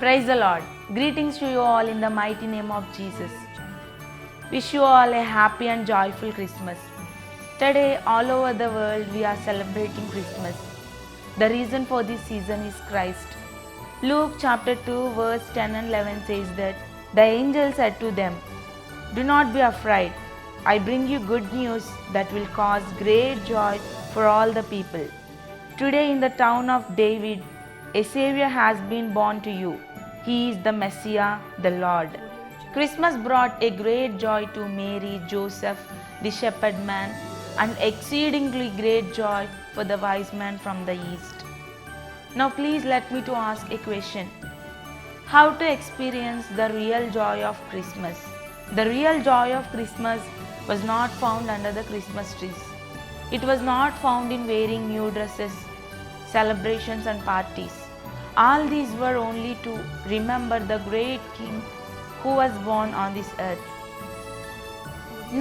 Praise the Lord. Greetings to you all in the mighty name of Jesus. Wish you all a happy and joyful Christmas. Today, all over the world, we are celebrating Christmas. The reason for this season is Christ. Luke chapter 2, verse 10 and 11 says that the angel said to them, "Do not be afraid. I bring you good news that will cause great joy for all the people. Today, in the town of David, a Savior has been born to you. He is the Messiah, the Lord." Christmas brought a great joy to Mary, Joseph, the shepherd man, and exceedingly great joy for the wise man from the east. Now please let me to ask a question. How to experience the real joy of Christmas? The real joy of Christmas was not found under the Christmas trees. It was not found in wearing new dresses, celebrations and parties. All these were only to remember the great King who was born on this earth.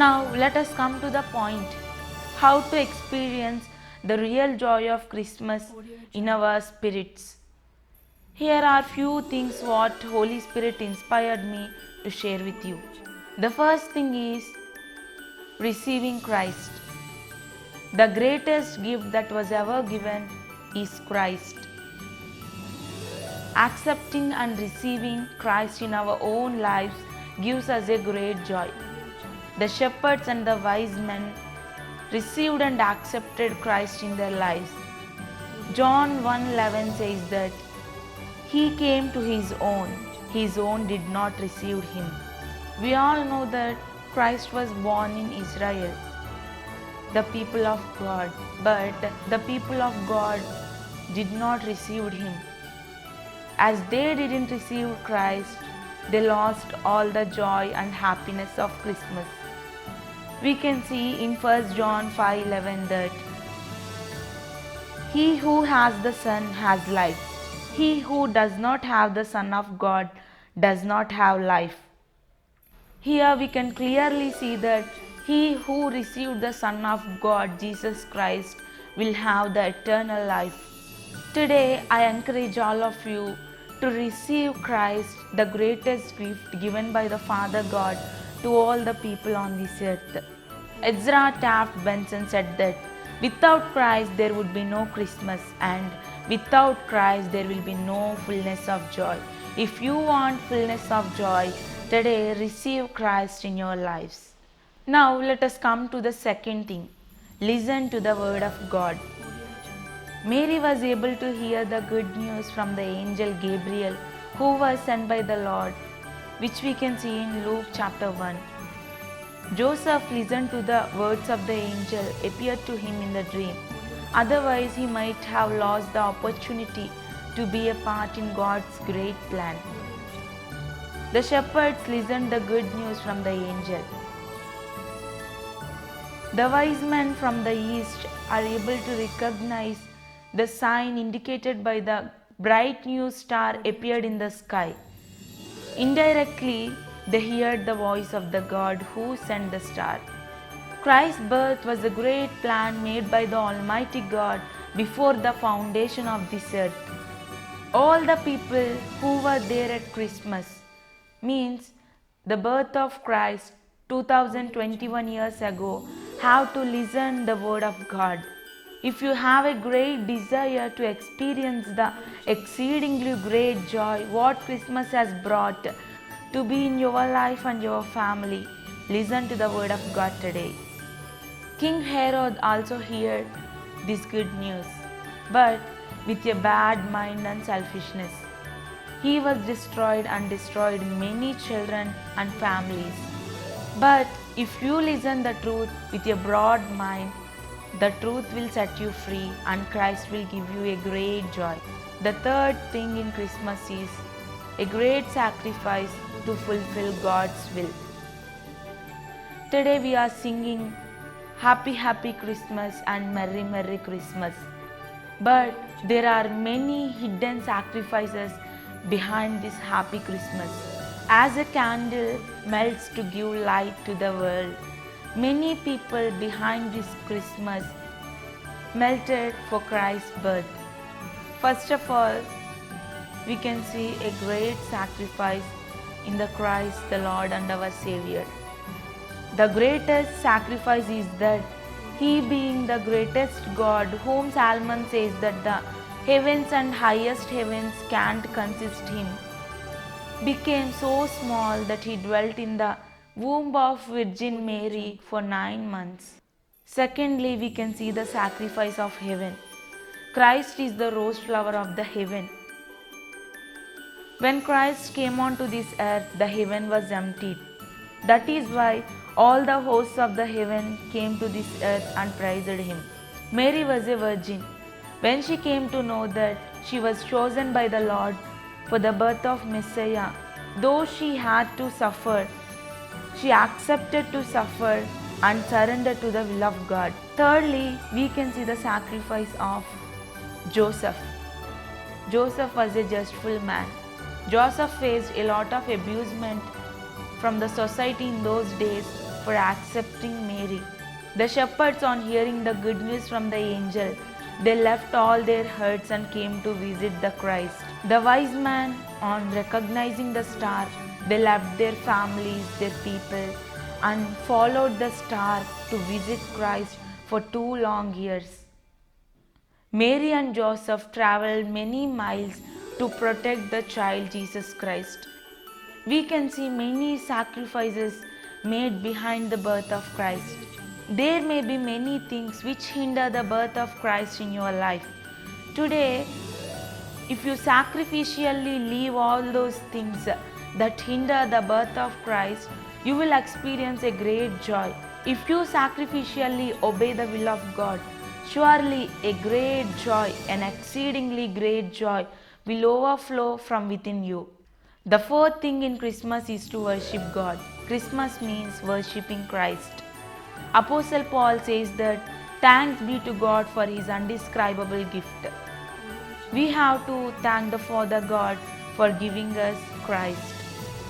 Now let us come to the point. How to experience the real joy of Christmas in our spirits. Here are few things what Holy Spirit inspired me to share with you. The first thing is receiving Christ. The greatest gift that was ever given is Christ. Accepting and receiving Christ in our own lives gives us a great joy. The shepherds and the wise men received and accepted Christ in their lives. John 1:11 says that He came to His own did not receive Him. We all know that Christ was born in Israel, the people of God, but the people of God did not receive Him. As they didn't receive Christ, they lost all the joy and happiness of Christmas. We can see in 1 John 5:11 that he who has the Son has life. He who does not have the Son of God does not have life. Here we can clearly see that he who received the Son of God, Jesus Christ, will have the eternal life. Today, I encourage all of you to receive Christ, the greatest gift given by the Father God to all the people on this earth. Ezra Taft Benson said that without Christ there would be no Christmas, and without Christ there will be no fullness of joy. If you want fullness of joy, today receive Christ in your lives. Now let us come to the second thing. Listen to the word of God. Mary was able to hear the good news from the angel Gabriel, who was sent by the Lord, which we can see in Luke chapter 1. Joseph listened to the words of the angel appeared to him in the dream. Otherwise, he might have lost the opportunity to be a part in God's great plan. The shepherds listened the good news from the angel. The wise men from the east are able to recognize the sign indicated by the bright new star appeared in the sky. Indirectly, they heard the voice of the God who sent the star. Christ's birth was a great plan made by the Almighty God before the foundation of this earth. All the people who were there at Christmas, means the birth of Christ 2021 years ago, have to listen the word of God. If you have a great desire to experience the exceedingly great joy what Christmas has brought to be in your life and your family, listen to the word of God today. King Herod also heard this good news, but with a bad mind and selfishness. He was destroyed many children and families. But if you listen the truth with a broad mind, the truth will set you free and Christ will give you a great joy. The third thing in Christmas is a great sacrifice to fulfill God's will. Today we are singing Happy Happy Christmas and Merry Merry Christmas. But there are many hidden sacrifices behind this happy Christmas. As a candle melts to give light to the world, many people behind this Christmas melted for Christ's birth. First of all, we can see a great sacrifice in the Christ, the Lord and our Savior. The greatest sacrifice is that He, being the greatest God, whom Solomon says that the heavens and highest heavens can't consist Him, became so small that He dwelt in the womb of Virgin Mary for 9 months. Secondly, we can see the sacrifice of heaven. Christ is the rose flower of the heaven. When Christ came onto this earth, the heaven was emptied. That is why all the hosts of the heaven came to this earth and praised Him. Mary was a virgin. When she came to know that she was chosen by the Lord for the birth of Messiah, though she had to suffer, she accepted to suffer and surrendered to the will of God. Thirdly, we can see the sacrifice of Joseph. Joseph was a justful man. Joseph faced a lot of abusement from the society in those days for accepting Mary. The shepherds, on hearing the good news from the angel, they left all their herds and came to visit the Christ. The wise man, on recognizing the star, they left their families, their people, and followed the star to visit Christ for 2 long years. Mary and Joseph traveled many miles to protect the child Jesus Christ. We can see many sacrifices made behind the birth of Christ. There may be many things which hinder the birth of Christ in your life. Today, if you sacrificially leave all those things that hinder the birth of Christ, you will experience a great joy. If you sacrificially obey the will of God, surely a great joy, an exceedingly great joy, will overflow from within you. The fourth thing in Christmas is to worship God. Christmas means worshipping Christ. Apostle Paul says that thanks be to God for His undescribable gift. We have to thank the Father God for giving us Christ.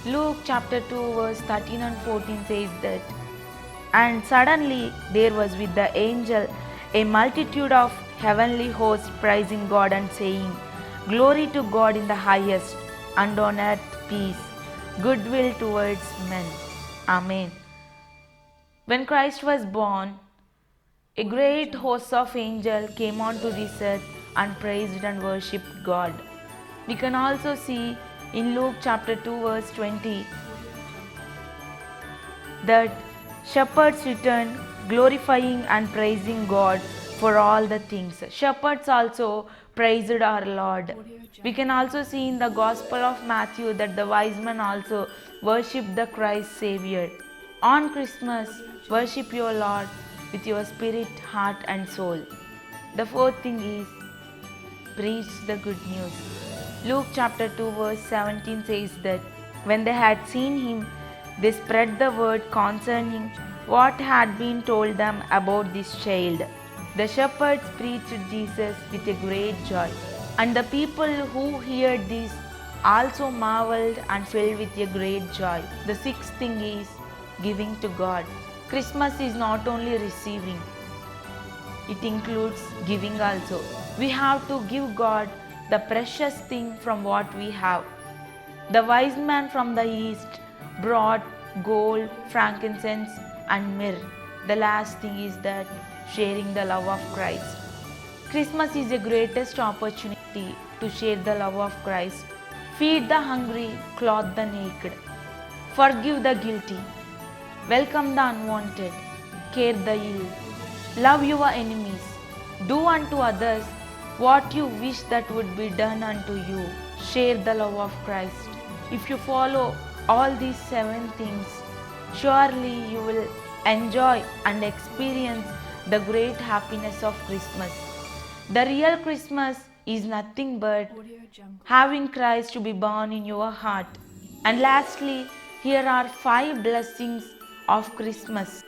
Luke chapter 2 verse 13 and 14 says that, "And suddenly there was with the angel a multitude of heavenly hosts praising God and saying, Glory to God in the highest, and on earth peace, goodwill towards men. Amen." When Christ was born, a great host of angels came onto this earth and praised and worshipped God. We can also see in Luke chapter 2 verse 20 that shepherds returned glorifying and praising God for all the things. Shepherds also praised our Lord. We can also see in the Gospel of Matthew that the wise men also worshipped the Christ Savior. On Christmas, worship your Lord with your spirit, heart and soul. The fourth thing is preach the good news. Luke chapter 2 verse 17 says that when they had seen Him, they spread the word concerning what had been told them about this child. The shepherds preached Jesus with a great joy, and the people who heard this also marveled and filled with a great joy. The sixth thing is giving to God. Christmas is not only receiving, it includes giving also. We have to give God the precious thing from what we have. The wise man from the east brought gold, frankincense and myrrh. The last thing is that sharing the love of Christ. Christmas is the greatest opportunity to share the love of Christ. Feed the hungry, clothe the naked, forgive the guilty, welcome the unwanted, care the ill, love your enemies, do unto others what you wish that would be done unto you. Share the love of Christ. If you follow all these 7 things, surely you will enjoy and experience the great happiness of Christmas. The real Christmas is nothing but having Christ to be born in your heart. And lastly, here are 5 blessings of Christmas.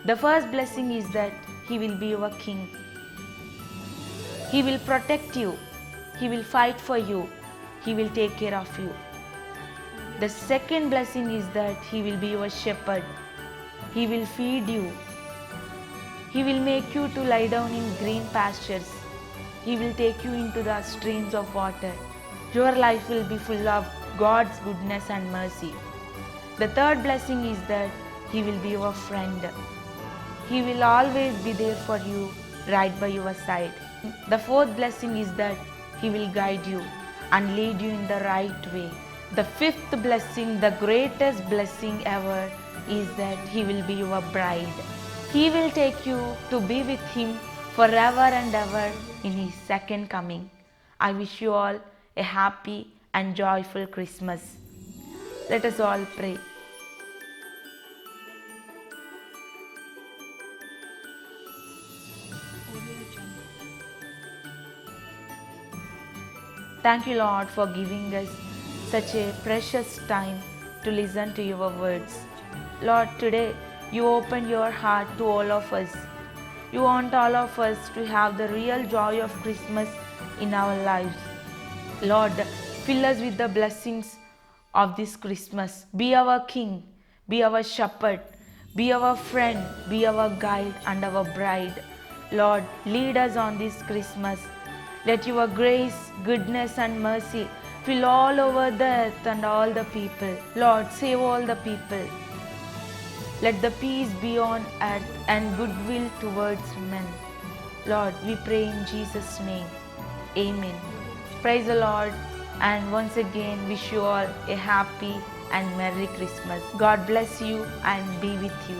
The first blessing is that He will be your King. He will protect you. He will fight for you. He will take care of you. The second blessing is that He will be your shepherd. He will feed you. He will make you to lie down in green pastures. He will take you into the streams of water. Your life will be full of God's goodness and mercy. The third blessing is that He will be your friend. He will always be there for you, right by your side. The fourth blessing is that He will guide you and lead you in the right way. The fifth blessing, the greatest blessing ever, is that He will be your bride. He will take you to be with Him forever and ever in His second coming. I wish you all a happy and joyful Christmas. Let us all pray. Thank you, Lord, for giving us such a precious time to listen to your words. Lord, today you opened your heart to all of us. You want all of us to have the real joy of Christmas in our lives. Lord, fill us with the blessings of this Christmas. Be our King, be our shepherd, be our friend, be our guide and our bride. Lord, lead us on this Christmas. Let your grace, goodness and mercy fill all over the earth and all the people. Lord, save all the people. Let the peace be on earth and goodwill towards men. Lord, we pray in Jesus' name. Amen. Praise the Lord, and once again wish you all a happy and Merry Christmas. God bless you and be with you.